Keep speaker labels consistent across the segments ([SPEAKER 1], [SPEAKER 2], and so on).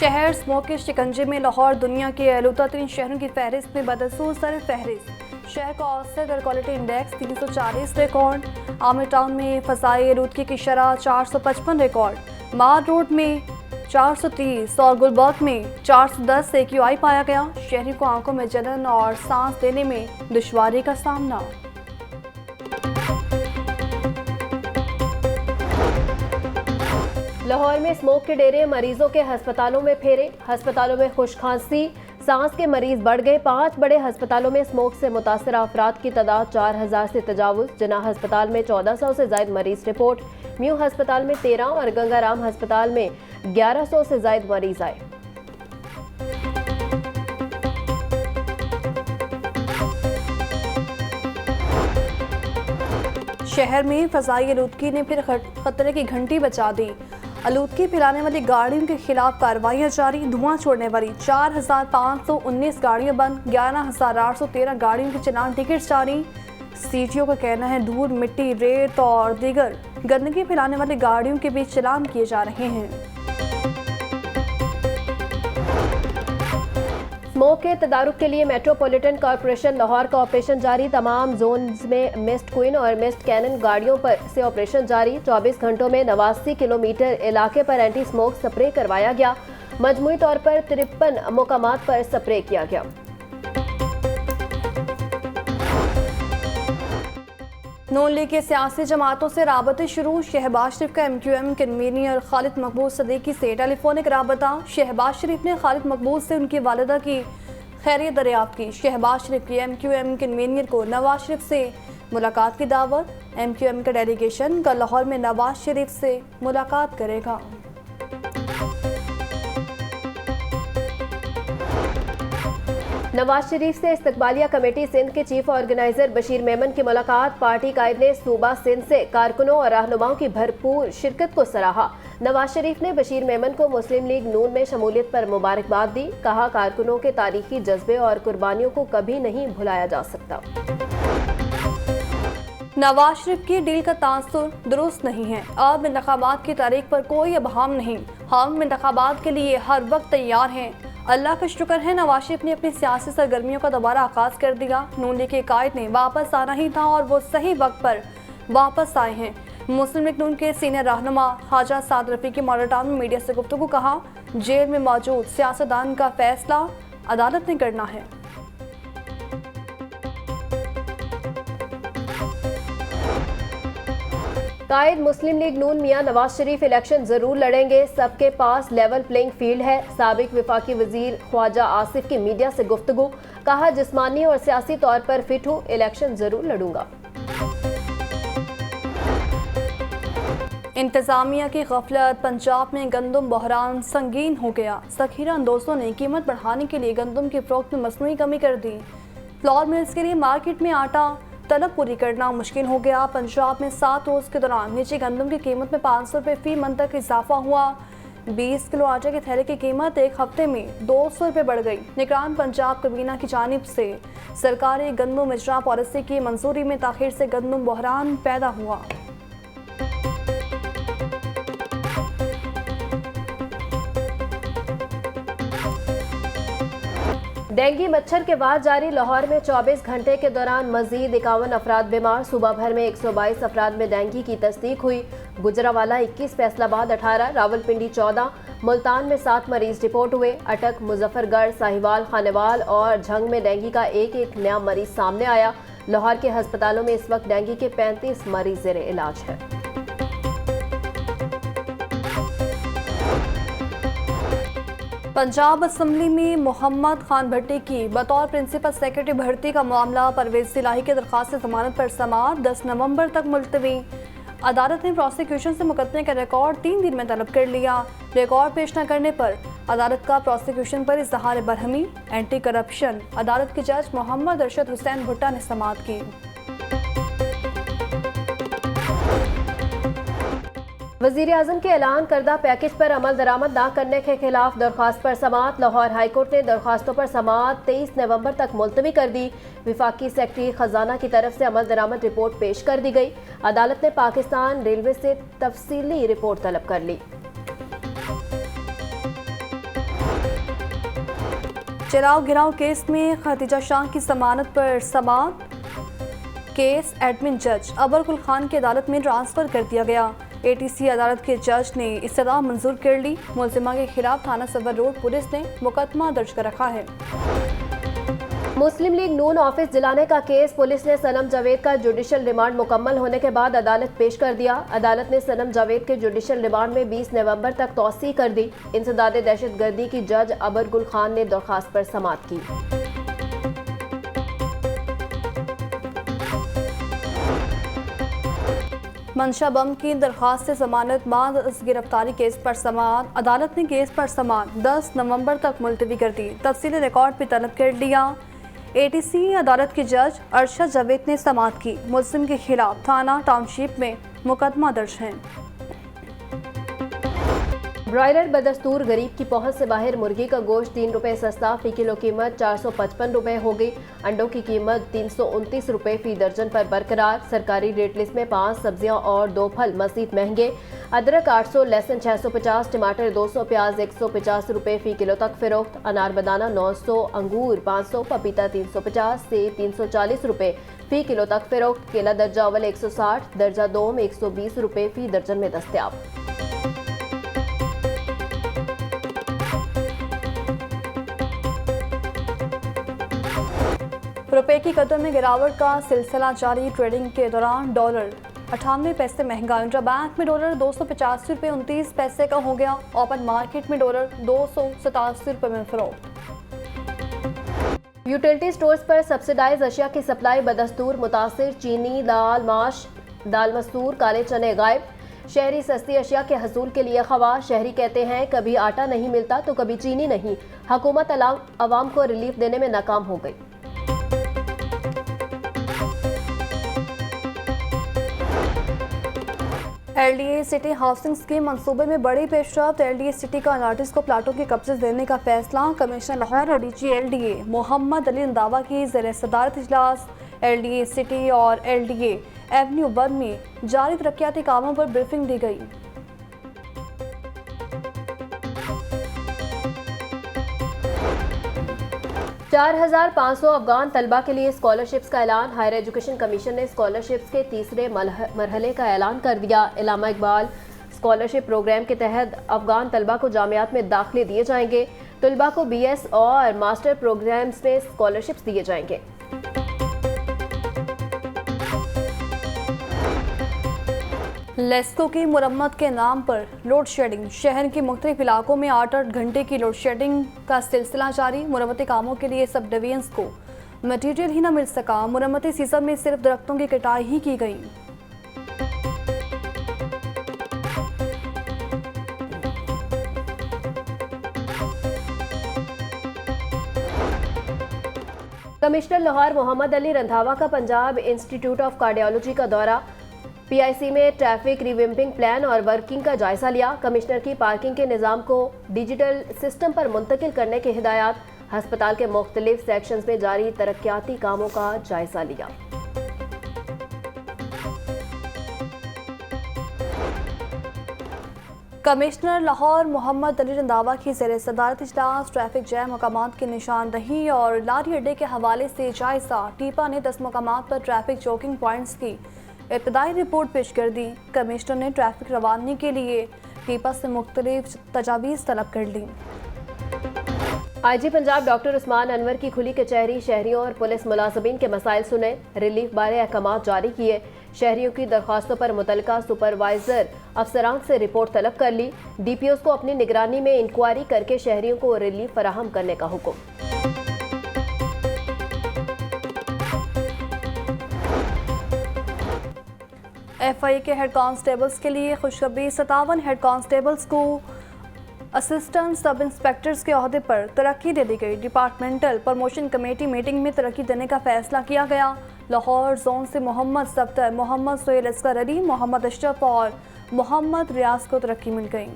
[SPEAKER 1] शहर स्मोक के शिकंजे में। लाहौर दुनिया के आलूदा तरीन शहरों की फहरिस्त में बदसूर सर फहरिस्त। शहर का औसत air quality index 340 record. Aamir town में फ़ज़ाई आलूदगी की शरह 455 रिकॉर्ड। मार रोड में 430 और गुलबर्ग में 410 AQI पाया गया। शहरी को आंखों में जलन और सांस लेने में दुश्वारी का सामना।
[SPEAKER 2] लाहौर में स्मोक के डेरे, मरीजों के हस्पतालों में फेरे। हस्पतालों में खुश खांसी, सांस के मरीज बढ़ गए। 5 बड़े हस्पतालों में स्मोक से मुतासर अफराद की तादाद 4000 से तजावुज। जिन्ना हस्पताल में 1400 से जायद मरीज रिपोर्ट। म्यू हस्पताल में 13 और गंगाराम हस्पताल में 1100 से जायद मरीज आए।
[SPEAKER 1] शहर में फ़ज़ाई आलूदगी ने फिर खतरे की घंटी बजा दी। आलूदगी फैलाने वाली गाड़ियों के खिलाफ कार्रवाइयां जारी। धुआं छोड़ने वाली 4519 गाड़ियां बंद। 11813 गाड़ियों के चलान टिकट जारी। सीटीओ का कहना है धूल, मिट्टी, रेत और दीगर गंदगी फैलाने वाली गाड़ियों के बीच चलान किए जा रहे हैं।
[SPEAKER 2] स्मोक के तदारुक के लिए मेट्रोपॉलिटन कॉरपोरेशन लाहौर का ऑपरेशन जारी। तमाम जोन्स में मिस्ट क्वीन और मिस्ट कैनन गाड़ियों पर से ऑपरेशन जारी। 24 घंटों में 89 किलोमीटर इलाके पर एंटी स्मोक स्प्रे करवाया गया। मजमूई तौर पर 53 मुकामात पर स्प्रे किया गया।
[SPEAKER 1] नून लीग के सियासी जमातों से राबते शुरू। शहबाज शरीफ का MQM कन्वीनर खालिद मकबूल सदीकी से टेलीफोनिक राबता। शहबाज शरीफ ने खालिद मकबूल से उनकी वालिदा की खैरियत दरियाफ्त की। शहबाज शरीफ की MQM कन्वीनर को नवाज शरीफ से मुलाकात की दावत। MQM का डेलीगेशन कल लाहौर में नवाज शरीफ से मुलाकात करेगा।
[SPEAKER 2] नवाज शरीफ से इस्तकबालिया कमेटी सिंध के चीफ ऑर्गेनाइजर बशीर मेमन की मुलाकात। पार्टी कायद ने सूबा सिंध से कारकुनों और रहनुमाओं की भरपूर शिरकत को सराहा। नवाज शरीफ ने बशीर मेमन को मुस्लिम लीग नून में शमूलियत पर मुबारकबाद दी। कहा कारकुनों के तारीखी जज्बे और कुर्बानियों को कभी नहीं भुलाया जा सकता।
[SPEAKER 1] नवाज शरीफ की डील का तासुर दुरुस्त नहीं है। अब इंतखाबात की तारीख पर कोई अबहम नहीं। हम इंतखाबात के लिए हर वक्त तैयार हैं। अल्लाह का शुक्र है नवाज शरीफ ने अपनी सियासी सरगर्मियों का दोबारा आगाज कर दिया। नून लीग के कायद ने वापस आना ही था और वो सही वक्त पर वापस आए हैं। मुस्लिम लीग नून के सीनियर रहनुमा Khawaja Saad Rafiki model town में मीडिया से गुफ्तगू कहा, जेल में मौजूद सियासतदान का फैसला अदालत ने करना है।
[SPEAKER 2] कायद मुस्लिम लीग नून मियां नवाज शरीफ इलेक्शन जरूर लड़ेंगे। सबके पास लेवल प्लेइंग फील्ड है। साबिक वफाकी वजीर ख्वाजा आसिफ की मीडिया से गुफ्तगू। कहा जिस्मानी और सियासी तौर पर फिट हूँ, इलेक्शन जरूर लड़ूंगा।
[SPEAKER 1] इंतजामिया की गफलत। पंजाब में गंदम बहरान संगीन हो गया। ज़ख़ीरा अंदोज़ों ने कीमत बढ़ाने के लिए गंदम की फ़रोख्त में मसनूई कमी कर दी। फ्लोर मिल्स के लिए मार्केट में आटा तलब पूरी करना मुश्किल हो गया। पंजाब में 7 रोज़ के दौरान नीचे गंदम की कीमत में 500 रुपये फ़ी मन तक इजाफा हुआ। 20 किलो आटे के थैले की कीमत एक हफ्ते में 200 रुपये बढ़ गई। निगरान पंजाब कबीना की जानिब से सरकारी गंदम इजरा पॉलिसी की मंजूरी में ताखिर से गंदम बहरान पैदा हुआ।
[SPEAKER 2] डेंगू मच्छर के बाद जारी। लाहौर में 24 घंटे के दौरान मजीद 51 अफराद बीमार। सुबह भर में 122 अफराद में डेंगू की तस्दीक हुई। गुजरावाला 21, फैसलाबाद 18, रावलपिंडी 14, मुल्तान में 7 मरीज रिपोर्ट हुए। अटक, मुजफ्फरगढ़, साहिवाल, खानेवाल और झंग में डेंगू का एक नया मरीज सामने आया। लाहौर के अस्पतालों में इस वक्त डेंगू के 35 मरीज ज़ेरे इलाज है।
[SPEAKER 1] पंजाब असम्बली में मोहम्मद खान भट्टी की बतौर प्रिंसिपल सेक्रेटरी भर्ती का मामला। परवेज इलाही की दरख्वास्त जमानत पर समाअत 10 नवंबर तक मुलतवी। अदालत ने प्रोसिक्यूशन से मुकदमे का रिकॉर्ड 3 दिन में तलब कर लिया। रिकॉर्ड पेश न करने पर अदालत का प्रोसिक्यूशन पर इजहार बरहमी। एंटी करप्शन अदालत के जज मोहम्मद अरशद हुसैन भुट्टा ने समाअत की।
[SPEAKER 2] वज़ीर आज़म के ऐलान करदा पैकेज पर अमल दरामद न करने के खिलाफ दरख्वास्त पर समाअत। लाहौर हाईकोर्ट ने दरख्वास्तों पर समाअत 23 नवंबर तक मुलतवी कर दी। विफाकी सेक्रेटरी खजाना की तरफ से अमल दरामद रिपोर्ट पेश कर दी गई। अदालत ने पाकिस्तान रेलवे से तफसीली रिपोर्ट तलब कर ली।
[SPEAKER 1] जलाओ गिराव केस में खतीजा शाह की जमानत पर समाअत। केस एडमिन जज अबर गुल खान की अदालत में ट्रांसफर कर दिया गया। एटीसी अदालत के जज ने इस्तदा मंजूर कर ली। मुलजिमा के खिलाफ थाना सबर रोड पुलिस ने मुकदमा दर्ज कर रखा है।
[SPEAKER 2] मुस्लिम लीग नून ऑफिस जलाने का केस पुलिस ने सनम जावेद का जुडिशल रिमांड मुकम्मल होने के बाद अदालत पेश कर दिया। अदालत ने सनम जावेद के जुडिशल रिमांड में 20 नवंबर तक तौसी कर दी। इंसदाद दहशतगर्दी की जज अबर गुल खान ने दरखास्त पर समाअत की।
[SPEAKER 1] मंशा बम की दरखास्त से जमानत बाद गिरफ्तारी केस पर समाअत। अदालत ने केस पर समाअत 10 नवंबर तक मुलतवी कर दी। तफसीली रिकॉर्ड भी तलब कर लिया। एटीसी अदालत के जज अरशद जावेद ने समाअत की। मुल्जिम के खिलाफ थाना टाउनशिप में मुकदमा दर्ज है।
[SPEAKER 2] ब्रॉयलर बदस्तूर गरीब की पहुंच से बाहर। मुर्गी का गोश्त 3 रुपये सस्ता, फी किलो कीमत 455 रुपये हो गई। अंडों की कीमत 329 रुपये फी दर्जन पर बरकरार। सरकारी रेट लिस्ट में 5 सब्जियां और 2 फल मजीद महंगे। अदरक 800, लहसुन 650, टमाटर 200, प्याज 150 रुपये फी किलो तक फरोख्त। अनार बनाना 900, अंगूर 500, पपीता 350, सेब 340 रुपये फी किलो तक फरोख्त। केला दर्जा अव्वल 160, दर्जा दोम 120 रुपये फी दर्जन में दस्तयाब।
[SPEAKER 1] रुपए की कदर में गिरावट का सिलसिला जारी। ट्रेडिंग के दौरान डॉलर 98 पैसे महंगा। इंट्रा बैंक में डॉलर 285 रुपये 29 पैसे का हो गया। ओपन मार्केट में डॉलर 287 रुपये में फरोख्त।
[SPEAKER 2] यूटिलिटी स्टोर्स पर सब्सिडाइज अशिया की सप्लाई बदस्तूर मुतासिर। चीनी, दाल, माश, दाल मसूर, काले चने गायब। शहरी सस्ती अशिया के हसूल के लिए खवा। शहरी कहते हैं कभी आटा नहीं मिलता तो कभी चीनी नहीं। हुकूमत अवाम को रिलीफ देने में नाकाम हो गई।
[SPEAKER 1] एलडीए सिटी हाउसिंग स्कीम मंसूबे में बड़ी पेशरफ्त। एलडीए सिटी का आर्टिस्ट को प्लाटों के कब्जे देने का फैसला। कमिश्नर लाहौर और डीजी एलडीए मोहम्मद अली रंधावा की ज़ेर सदारत इजलास। एलडीए सिटी और एलडीए एवेन्यू 1 में जारी तरक्याती कामों पर ब्रीफिंग दी गई।
[SPEAKER 2] चार 4,500 अफगान तलबा के लिए स्कॉलरशिप्स का ऐलान। हायर एजुकेशन कमीशन ने स्कॉलरशिप्स के तीसरे मरहले का ऐलान कर दिया। इलामा इकबाल स्कॉलरशिप प्रोग्राम के तहत अफगान तलबा को जामियात में दाखिले दिए जाएंगे। तलबा को बीएस और मास्टर प्रोग्राम्स में स्कॉलरशिप्स दिए जाएंगे।
[SPEAKER 1] लेस्को की मुरम्मत के नाम पर लोड शेडिंग। शहर के मुख्तलिफ इलाकों में 8-8 घंटे की लोड शेडिंग का सिलसिला जारी। मुरम्मती कामों के लिए सब डिवीजन्स को मटीरियल ही न मिल सका। मुरम्मती सीजन में सिर्फ दरख्तों की कटाई ही की गई।
[SPEAKER 2] कमिश्नर लाहौर मोहम्मद अली रंधावा का पंजाब इंस्टीट्यूट ऑफ कार्डियोलॉजी का दौरा। पीआईसी में ट्रैफिक रिविम्पिंग प्लान और वर्किंग का जायजा लिया। कमिश्नर की पार्किंग के निज़ाम को डिजिटल सिस्टम पर मुंतकिल करने की हिदायत। हस्पताल के मुख्तलिफ सेक्शंस में जारी तरक्याती कामों का जायजा लिया।
[SPEAKER 1] कमिश्नर लाहौर मोहम्मद अली रंधावा की ज़ेर सदारत इजलास। ट्रैफिक जैम मकामात की निशानदही और लारी अड्डे के हवाले से जायजा। टीपा ने 10 मकामात पर ट्रैफिक चौकिंग पॉइंट्स की इब्तदाई रिपोर्ट पेश कर दी। कमिश्नर ने ट्रैफिक रवानी के लिए टीपा से मुख्तलिफ तजावीज़ तलब कर ली।
[SPEAKER 2] आईजी पंजाब डॉक्टर उस्मान अनवर की खुली कचहरी। शहरियों और पुलिस मुलाजमीन के मसाइल सुने, रिलीफ बारे अहकाम जारी किए। शहरियों की दरख्वास्तों पर मुतलका सुपरवाइजर अफसरान से रिपोर्ट तलब कर ली। डीपीओस को अपनी निगरानी में इंक्वायरी करके शहरियों को रिलीफ फराहम करने का हुक्म।
[SPEAKER 1] एफआई के हेड कांस्टेबल्स के लिए खुशखबरी। 57 हेड कांस्टेबल्स को असिस्टेंट सब इंस्पेक्टर्स के ओहदे पर तरक्की दे दी गई। डिपार्टमेंटल प्रमोशन कमेटी मीटिंग में तरक्की देने का फैसला किया गया। लाहौर जोन से मोहम्मद सफ्तर, मोहम्मद सोहेल असगर अली, मोहम्मद अशरफ और मोहम्मद रियाज को तरक्की मिल गई।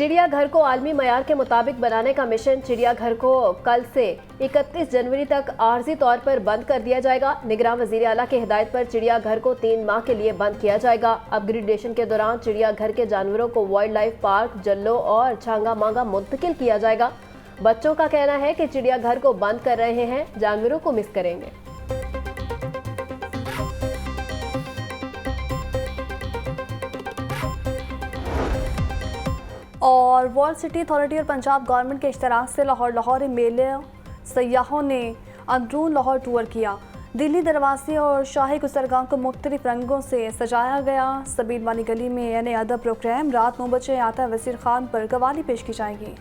[SPEAKER 2] चिड़ियाघर को आलमी मयार के मुताबिक बनाने का मिशन। चिड़ियाघर को कल से 31 जनवरी तक आर्जी तौर पर बंद कर दिया जाएगा। निगरान वजीर आला की हिदायत पर चिड़ियाघर को 3 माह के लिए बंद किया जाएगा। अपग्रेडेशन के दौरान चिड़ियाघर के जानवरों को वाइल्ड लाइफ पार्क, जल्लो और छांगा मांगा मुंतकिल किया जाएगा। बच्चों का कहना है कि चिड़ियाघर को बंद कर रहे हैं, जानवरों को मिस करेंगे।
[SPEAKER 1] और वर्ल्ड सिटी अथॉरिटी और पंजाब गवर्नमेंट के इश्तराक से लाहौर मेले सयाहों ने अंदरून लाहौर टूर किया। दिल्ली दरवाजे और शाही गुजरगाह को मुख्तलिफ रंगों से सजाया गया। सबील वाली गली में यानी अदब प्रोग्राम रात 9 बजे आता वसीर खान पर कवाली पेश की जाएगी।